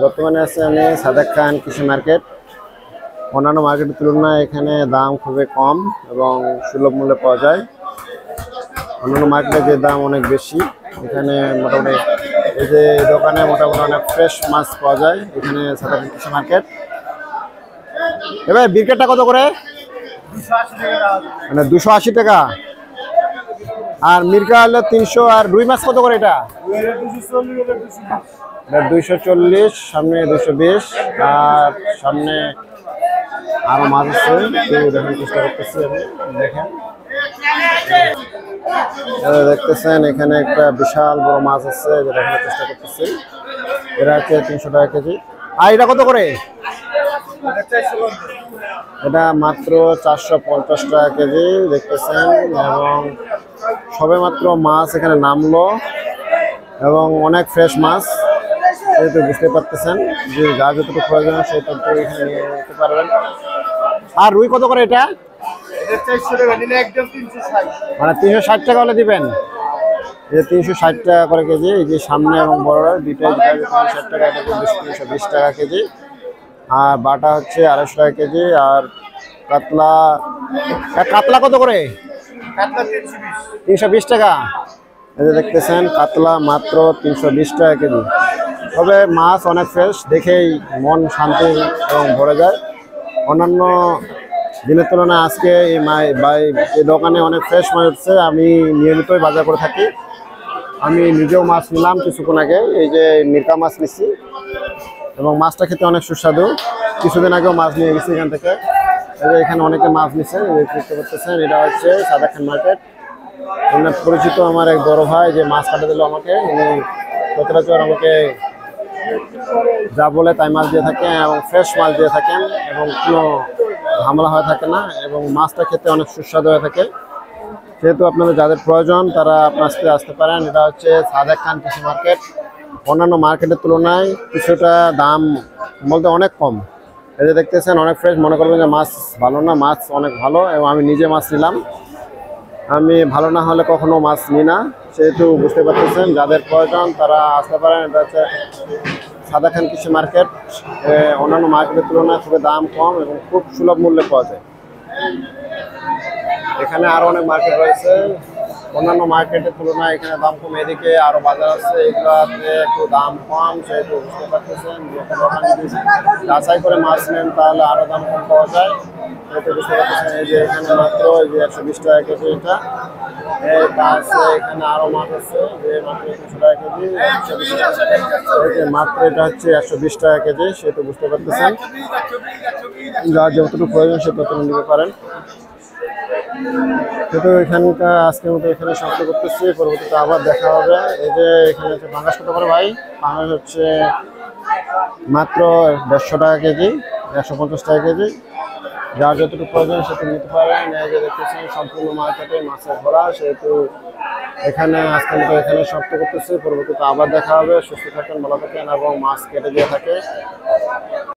বর্তমানে আছে আমি সাদেক খান কৃষি মার্কেট। অন্যান্য মার্কেটের তুলনায় এখানে দাম খুবই কম এবং সুলভ মূল্যে পাওয়া যায়। অন্যান্য মার্কেটে যে দাম অনেক বেশি, এখানে মোটামুটি এই যে দোকানে মোটামুটি অনেক ফ্রেশ মাছ পাওয়া যায় এখানে সাদেক খান কৃষি মার্কেট। এবার বিকেটটা কত করে? মানে 280 টাকা। আর মির্কা হলো 300। আর রুই মাছ কত করে এটা? 240, সামনে 220, আর সামনে আরো মাছ আছে, দেখার চেষ্টা করতেছি আমি। দেখেন, দেখতেছেন এখানে একটা বিশাল বড় মাছ আছে, দেখার চেষ্টা করতেছি। এটা হচ্ছে 300 টাকা কেজি। আর এটা কত করে? এটা মাত্র 450 টাকা কেজি দেখতেছেন। এবং সবে মাত্র মাছ এখানে নামলো এবং অনেক ফ্রেশ মাছ, সেহেতু বুঝতে পারতেছেন যে যা যতটুকু প্রয়োজন সেই তথ্য এখানে নিয়ে নিতে পারবেন। আর রুই কত করে এটা? মানে 360 টাকা হলে দিবেন। এই 360 টাকা করে কেজি। এই যে সামনে এবং বড় দুইটাই 360 টাকা, এটা 320 টাকা কেজি। আর বাটা হচ্ছে 250 টাকা কেজি। আর কাতলা, কাতলা কত করে? 320 টাকা। এই যে দেখতেছেন কাতলা মাত্র 320 টাকা কেজি। তবে মাছ অনেক ফ্রেশ, দেখেই মন শান্তি এবং ভরে যায়। অন্যান্য দিনের তুলনায় আজকে এই দোকানে অনেক ফ্রেশ মাছ উঠছে। আমি নিয়মিতই বাজার করে থাকি। আমি নিজেও মাছ নিলাম কিছুক্ষণ আগে, এই যে মির্কা মাছ নিচ্ছি এবং মাছটা খেতে অনেক সুস্বাদু। কিছুদিন আগেও মাছ নিয়ে গেছি এখান থেকে। এই যে এখানে অনেকে মাছ নিচ্ছে, দেখতে পাচ্ছেন। এটা হচ্ছে সাদেক খান মার্কেট। এখানে পরিচিত আমার এক বড় ভাই যে মাছ কাটে দিল আমাকে। উনি সচরাচর আমাকে যা বলে তাই মাছ দিয়ে থাকেন এবং ফ্রেশ মাছ দিয়ে থাকেন এবং কোনো ঝামেলা হয়ে থাকে না এবং মাছটা খেতে অনেক সুস্বাদু হয়ে থাকে। সেহেতু আপনাদের যাদের প্রয়োজন তারা আপনার সাথে আসতে পারেন। এটা হচ্ছে সাদেক খান কৃষি মার্কেট। অন্যান্য মার্কেটের তুলনায় কিছুটা দাম বলতে অনেক কম। এই যে দেখতেছেন অনেক ফ্রেশ। মনে করবেন যে মাছ ভালো না, মাছ অনেক ভালো এবং আমি নিজে মাছ নিলাম। আমি ভালো না হলে কখনো মাছ নিই না, সেহেতু বুঝতে পারতেছেন যাদের প্রয়োজন তারা আসতে পারেন। এটা হচ্ছে সাদেক খান কৃষি মার্কেট। অন্যান্য মার্কেটের তুলনায় খুবই দাম কম এবং খুব সুলভ মূল্যে পাওয়া যায়। এখানে আরো অনেক মার্কেট রয়েছে, অন্যান্য মার্কেটের তুলনায় এখানে দাম কম। এদিকে আরো বাজার আছে, এগুলোতে একটু দাম কম, সেহেতু বুঝতে পারতেছেন যে দোকান যদি যাচাই করে মাছ নেন তাহলে আরো দাম কম পাওয়া যায়। সেহেতু বুঝতে পারতেছেন এই যে এখানে মাত্র এই যে 120 টাকা কেজি এটা। আছে এখানে আরো মাছ আছে যে মাত্র 200 টাকা কেজি। এই যে মাত্র এটা হচ্ছে 120 টাকা কেজি, সেহেতু বুঝতে পারতেছেন যার যতটুকু প্রয়োজন সে ততটুকু নিতে পারেন। যেহেতু এখানকার আজকের মতো এখানে সমাপ্ত করতেছি, পরবর্তীতে আবার দেখা হবে। এই যে এখানে হচ্ছে পাঙ্গাস কত করে ভাই? পাঙ্গাস হচ্ছে মাত্র 150 টাকা কেজি, 150 টাকা কেজি। যার যতটুকু প্রয়োজন সেটা নিতে পারেন। এই যে দেখতেছেন সম্পূর্ণ মার্কেটে মাছের ভরা, সেহেতু এখানে আজকের মতো এখানে সমাপ্ত করতেছি। পরবর্তীতে আবার দেখা হবে। সুস্থ থাকেন, ভালো থাকেন এবং মাছ কেটে দিয়ে থাকে।